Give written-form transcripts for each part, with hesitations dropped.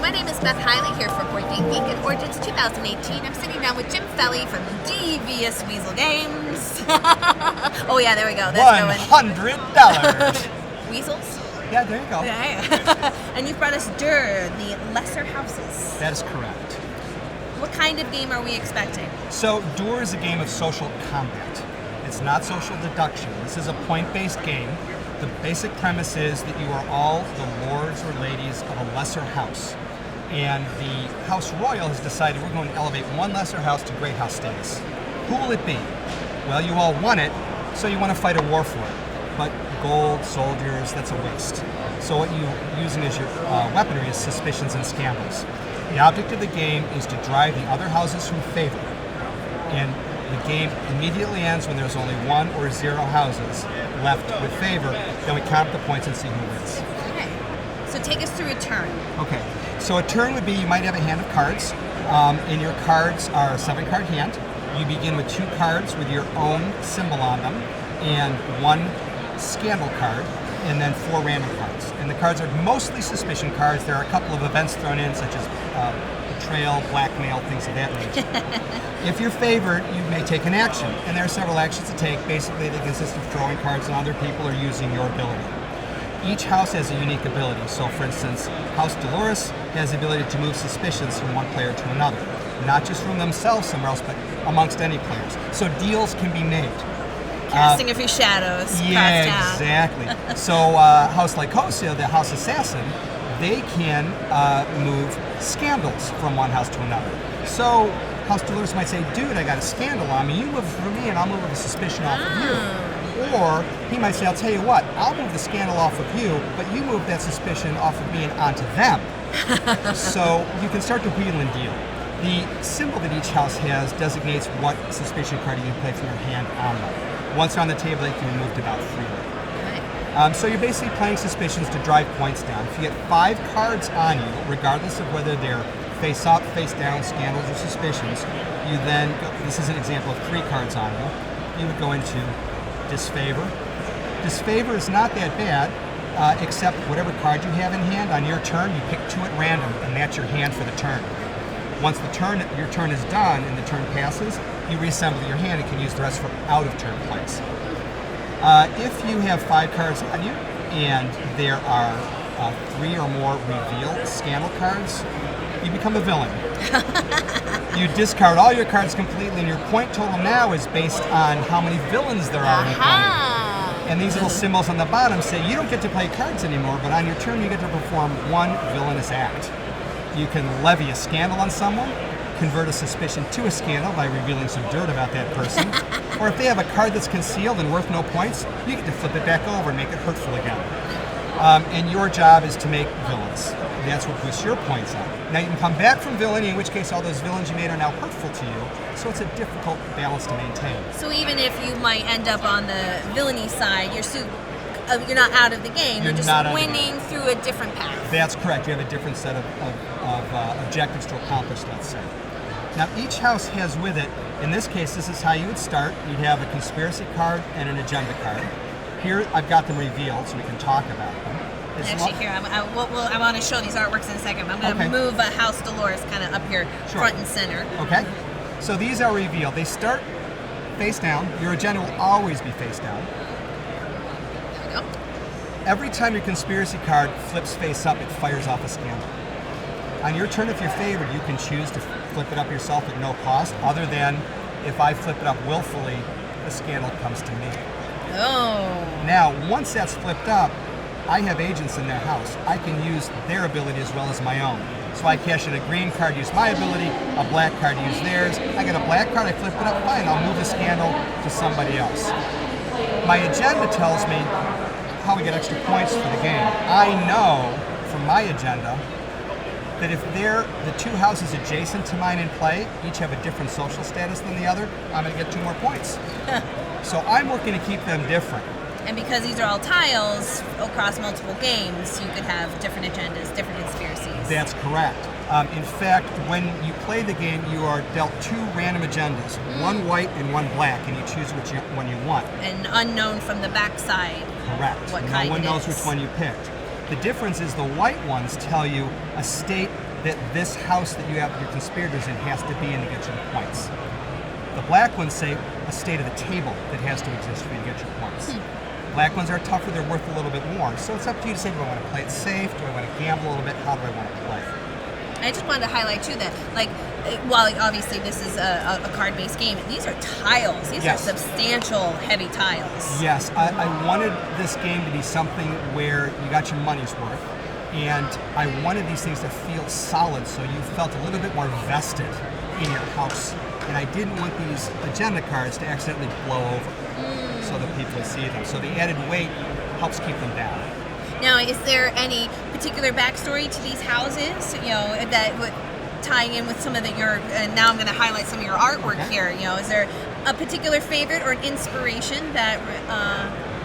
my name is Beth Hiley here for Board Game Geek at Origins 2018. I'm sitting down with Jim Felly from Devious Weasel Games. Oh yeah, there we go. That's $100. Weasels? Yeah, there you go. Yeah. And you've brought us Dûhr, the Lesser Houses. That is correct. What kind of game are we expecting? So Dûhr is a game of social combat. It's not social deduction. This is a point-based game. The basic premise is that you are all the lords or ladies of a lesser house. And the House Royal has decided we're going to elevate one lesser house to great house status. Who will it be? Well, you all want it, so you want to fight a war for it. But gold, soldiers, that's a waste. So what you're using as your weaponry is suspicions and scandals. The object of the game is to drive the other houses from favor. And the game immediately ends when there's only 1 or 0 houses left with favor. Then we count the points and see who wins. Okay. So take us through a turn. Okay. So a turn would be you might have a hand of cards. And your cards are a 7-card hand. You begin with 2 cards with your own symbol on them and 1 scandal card, and then 4 random cards. And the cards are mostly suspicion cards. There are a couple of events thrown in, such as betrayal, blackmail, things of that nature. If you're favored, you may take an action, and there are several actions to take. Basically, they consist of throwing cards on other people or using your ability. Each house has a unique ability. So, for instance, House Dolores has the ability to move suspicions from one player to another, not just from themselves somewhere else, but amongst any players. So deals can be made. Casting a few shadows. Yeah, exactly. So House Lycosia, the House Assassin, they can move scandals from one house to another. So House Dolores might say, dude, I got a scandal on me. You move it for me and I'll move the suspicion off of you. Or he might say, I'll tell you what, I'll move the scandal off of you, but you move that suspicion off of me and onto them. So you can start to wheel and deal. The symbol that each house has designates what suspicion card you can play from your hand on them. Once they're on the table, they can be moved about freely. So you're basically playing suspicions to drive points down. If you get 5 cards on you, regardless of whether they're face up, face down, scandals, or suspicions, you then, this is an example of 3 cards on you, you would go into disfavor. Disfavor is not that bad, except whatever card you have in hand, on your turn, you pick 2 at random, and that's your hand for the turn. Once your turn is done and the turn passes, you reassemble your hand and can use the rest for out-of-turn plays. If you have 5 cards on you and there are 3 or more reveal scandal cards, you become a villain. You discard all your cards completely, and your point total now is based on how many villains there are in the game. And these little symbols on the bottom say you don't get to play cards anymore, but on your turn you get to perform 1 villainous act. You can levy a scandal on someone, convert a suspicion to a scandal by revealing some dirt about that person, or if they have a card that's concealed and worth no points, you get to flip it back over and make it hurtful again. And your job is to make villains. That's what boosts your points up. Now you can come back from villainy, in which case all those villains you made are now hurtful to you, so it's a difficult balance to maintain. So even if you might end up on the villainy side, you're not out of the game, you're just winning through a different path. That's correct. You have a different set of objectives to accomplish, let's say. Now each house has with it, in this case, this is how you would start. You'd have a conspiracy card and an agenda card. Here I've got them revealed so we can talk about them. Here, I want to show these artworks in a second. I'm going to move House Dolores kind of up here, front and center. Okay. So these are revealed. They start face down. Your agenda will always be face down. There we go. Every time your conspiracy card flips face up, it fires off a scandal. On your turn, if you're favored, you can choose to flip it up yourself at no cost, other than if I flip it up willfully, the scandal comes to me. Oh. Now, once that's flipped up, I have agents in their house. I can use their ability as well as my own. So I cash in a green card, use my ability, a black card, use theirs. I get a black card, I flip it up, fine, I'll move the scandal to somebody else. My agenda tells me how we get extra points for the game. I know from my agenda that if the 2 houses adjacent to mine in play each have a different social status than the other, I'm going to get 2 more points. So I'm working to keep them different. And because these are all tiles across multiple games, you could have different agendas, different conspiracies. That's correct. In fact, when you play the game, you are dealt 2 random agendas, 1 white and 1 black, and you choose which one you want. And unknown from the backside. Correct. What kind no one knows is. which one you picked. The difference is the white ones tell you a state that this house that you have your conspirators in has to be in to get your points. The black ones say a state of the table that has to exist for you to get your points. Black ones are tougher, they're worth a little bit more. So it's up to you to say, do I want to play it safe? Do I want to gamble a little bit? How do I want to play? I just wanted to highlight too that, like, while obviously this is a card-based game, these are tiles. These are substantial, heavy tiles. Yes, I wanted this game to be something where you got your money's worth, and I wanted these things to feel solid, so you felt a little bit more vested in your house. And I didn't want these agenda cards to accidentally blow over, so that people would see them. So the added weight helps keep them down. Now, is there any particular backstory to these houses? You know, that would tying in with some of your. And now I'm going to highlight some of your artwork here. You know, is there a particular favorite or an inspiration that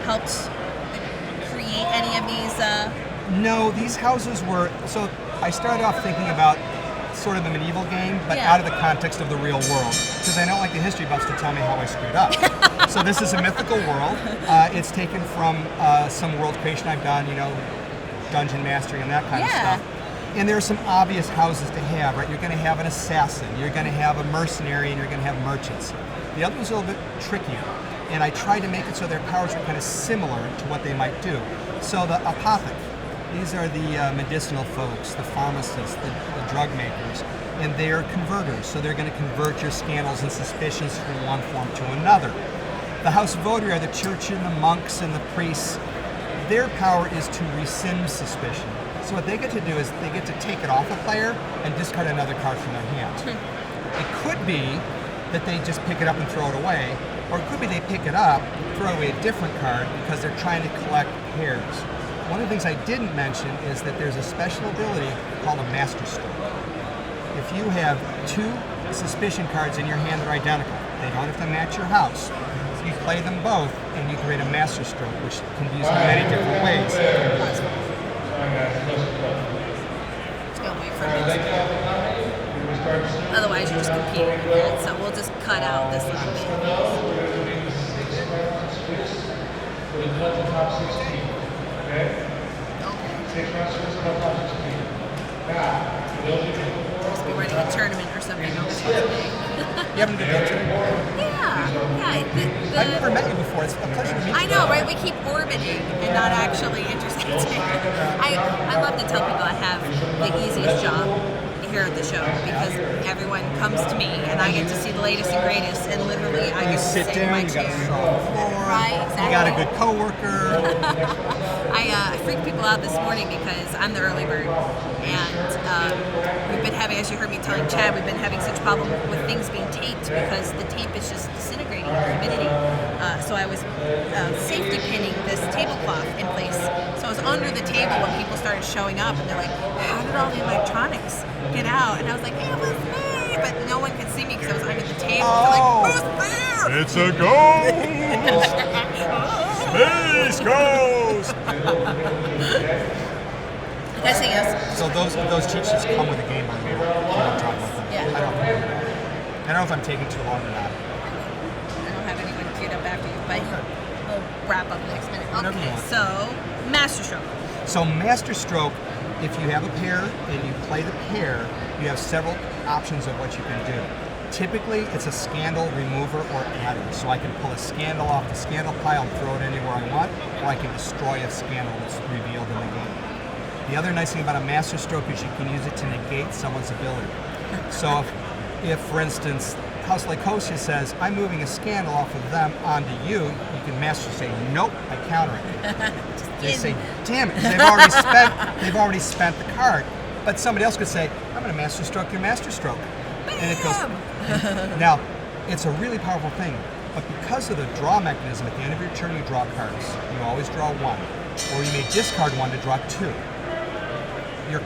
helped create any of these? No, these houses were. So I started off thinking about sort of a medieval game, but out of the context of the real world, because I don't like the history buffs to tell me how I screwed up. So this is a mythical world. It's taken from some world creation I've done, you know, dungeon mastering and that kind of stuff. And there are some obvious houses to have, right? You're going to have an assassin, you're going to have a mercenary, and you're going to have merchants. The other one's a little bit trickier, and I tried to make it so their powers were kind of similar to what they might do. So the apothec. These are the medicinal folks, the pharmacists, the drug makers, and they're converters. So they're going to convert your scandals and suspicions from one form to another. The House Votary are the church and the monks and the priests. Their power is to rescind suspicion. So what they get to do is they get to take it off a player and discard another card from their hand. It could be that they just pick it up and throw it away, or it could be they pick it up, throw away a different card because they're trying to collect pairs. One of the things I didn't mention is that there's a special ability called a Masterstroke. If you have two suspicion cards in your hand that are identical, they don't have to match your house. You play them both, and you create a Masterstroke, which can be used in many different ways. Let's go away from it. Otherwise, you're just competing with that. So we'll just cut out this little bit. Must be running a tournament or something. You haven't been to it? Yeah. I've never met you before. It's a pleasure to meet you. I know, right? We keep orbiting and not actually intersecting. I love to tell people I have the easiest job here at the show because everyone comes to me and I get to see the latest and greatest, and literally I get to sit in my chair. Right, exactly. You got a good coworker. I freaked people out this morning because I'm the early bird, and we've been having, as you heard me telling Chad, we've been having such problem with things being taped because the tape is just disintegrating with humidity. So I was safety pinning this tablecloth in place. So I was under the table when people started showing up, and they're like, "How did all the electronics get out?" And I was like, "It was me," but no one could see me because I was under the table. Oh. They're like, "Who's there?" It's a ghost! Space ghost! I say yes. So those cheat sheets come with a game on here. Talk about them. Yeah. I don't know if I'm taking too long or not. I don't have anyone queued up after you, but we'll wrap up next minute. Whatever you Okay, want. so Masterstroke. So Masterstroke, if you have a pair and you play the pair, you have several options of what you can do. Typically, it's a scandal remover or adder. So I can pull a scandal off the scandal pile and throw it anywhere I want, or I can destroy a scandal that's revealed in the game. The other nice thing about a Masterstroke is you can use it to negate someone's ability. So if for instance, House Lycosia says, I'm moving a scandal off of them onto you, you can Master say, nope, I counter it. They say, damn it, they've already spent the card. But somebody else could say, I'm going to Masterstroke your Masterstroke. And it goes. Now, it's a really powerful thing, but because of the draw mechanism, at the end of your turn you draw cards. You always draw one, or you may discard one to draw two. Your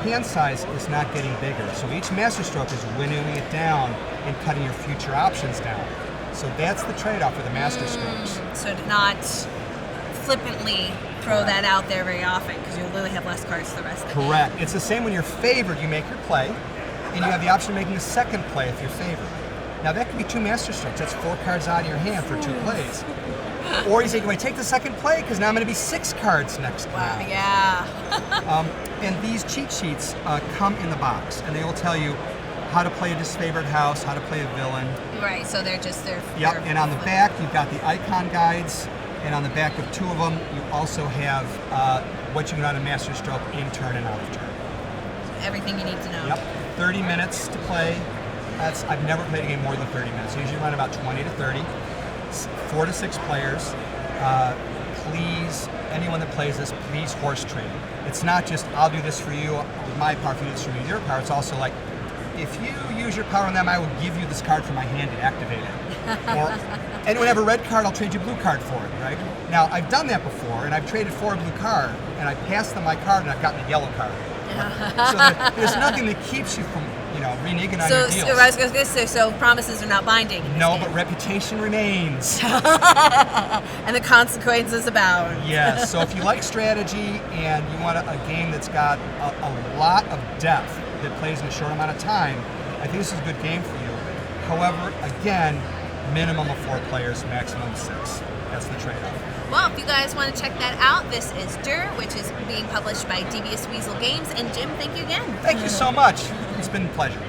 hand size is not getting bigger, so each Masterstroke is winnowing it down and cutting your future options down. So that's the trade-off with the Masterstrokes. So to not flippantly throw that out there very often, because you'll literally have less cards the rest of the Correct. It's the same when you're favored, you make your play, and you have the option of making a second play if you're favored. Now that could be 2 Masterstrokes. That's 4 cards out of your hand for 2 plays. Or you say, do I take the second play? Because now I'm going to be 6 cards next round. Yeah. And these cheat sheets come in the box, and they will tell you how to play a disfavored house, how to play a villain. Right, so they're Yep, and on the back, you've got the icon guides, and on the back of 2 of them, you also have what you can do on a Masterstroke in turn and out of turn. Everything you need to know. Yep, 30 minutes to play. I've never played a game more than 30 minutes. I usually run about 20 to 30. 4 to 6 players. Please, anyone that plays this, please horse trade. It's not just, I'll do this for you with my power, if you do this for me with your power. It's also like, if you use your power on them, I will give you this card from my hand to activate it. Or anyone have a red card, I'll trade you a blue card for it, right? Now, I've done that before, and I've traded for a blue card, and I passed them my card, and I've gotten a yellow card. So there's nothing that keeps you from, reneging on your deals. So I was going to say, so promises are not binding. in this No, game. but reputation remains. And the consequences abound. Yes, so if you like strategy and you want a game that's got a lot of depth that plays in a short amount of time, I think this is a good game for you. However, again, minimum of 4 players, maximum of 6. That's the trade-off. Well, if you guys want to check that out, this is Dûhr, which is being published by Devious Weasel Games. And Jim, thank you again. Thank you so much. It's been a pleasure.